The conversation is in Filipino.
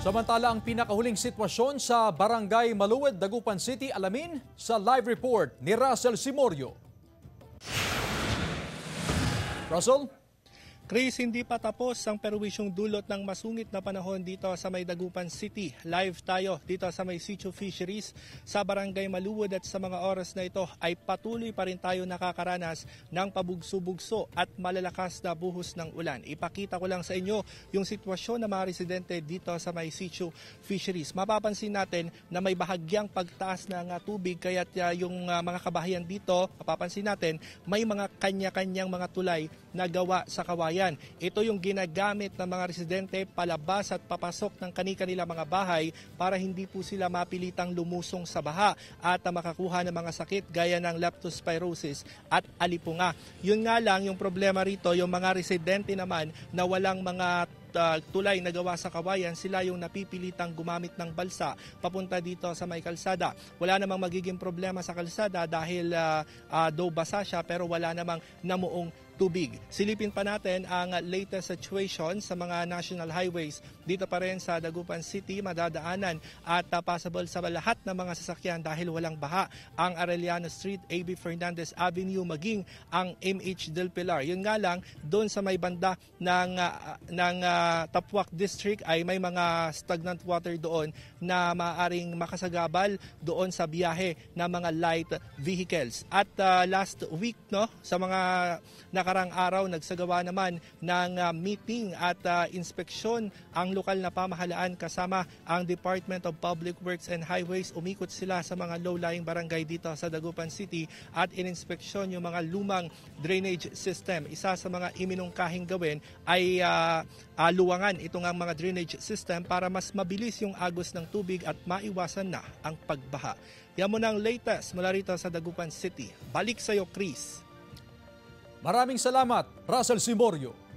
Samantala, ang pinakahuling sitwasyon sa Barangay Maluwed, Dagupan City, alamin sa live report ni Russell Simorio. Russell? Chris, hindi pa tapos ang perwisyong dulot ng masungit na panahon dito sa may Dagupan City. Live tayo dito sa may Sitio Fisheries sa Barangay Maluwed at sa mga oras na ito ay patuloy pa rin tayo nakakaranas ng pabugso-bugso at malalakas na buhos ng ulan. Ipakita ko lang sa inyo yung sitwasyon ng mga residente dito sa may Sitio Fisheries. Mapapansin natin na may bahagyang pagtaas ng tubig kaya't yung mga kabahayan dito, mapapansin natin may mga kanya-kanyang mga tulay na gawa sa kawayan. Ito yung ginagamit ng mga residente palabas at papasok ng kani-kanila mga bahay para hindi po sila mapilitang lumusong sa baha at makakuha ng mga sakit gaya ng leptospirosis at alipunga. Yun nga lang yung problema rito, yung mga residente naman na walang mga tulay na gawa sa kawayan, sila yung napipilitang gumamit ng balsa papunta dito sa may kalsada. Wala namang magiging problema sa kalsada dahil though basa siya pero wala namang namuong tubig. Silipin pa natin ang latest situation sa mga national highways dito pa rin sa Dagupan City, madadaanan at possible sa lahat ng mga sasakyan dahil walang baha ang Arellano Street, A.B. Fernandez Avenue maging ang MH Del Pilar. Yun nga lang, doon sa may banda ng Tapuac District ay may mga stagnant water doon na maaaring makasagabal doon sa biyahe ng mga light vehicles. At last week, sa mga nakarang araw, nagsagawa naman ng meeting at inspeksyon ang lokal na pamahalaan kasama ang Department of Public Works and Highways. Umikot sila sa mga low-lying barangay dito sa Dagupan City at ininspeksyon yung mga lumang drainage system. Isa sa mga iminungkahing gawin ay luwangan itong ang mga drainage system para mas mabilis yung agos ng tubig at maiwasan na ang pagbaha. Yan muna ang latest mula rito sa Dagupan City. Balik sa iyo, Chris. Maraming salamat, Russell Simorio.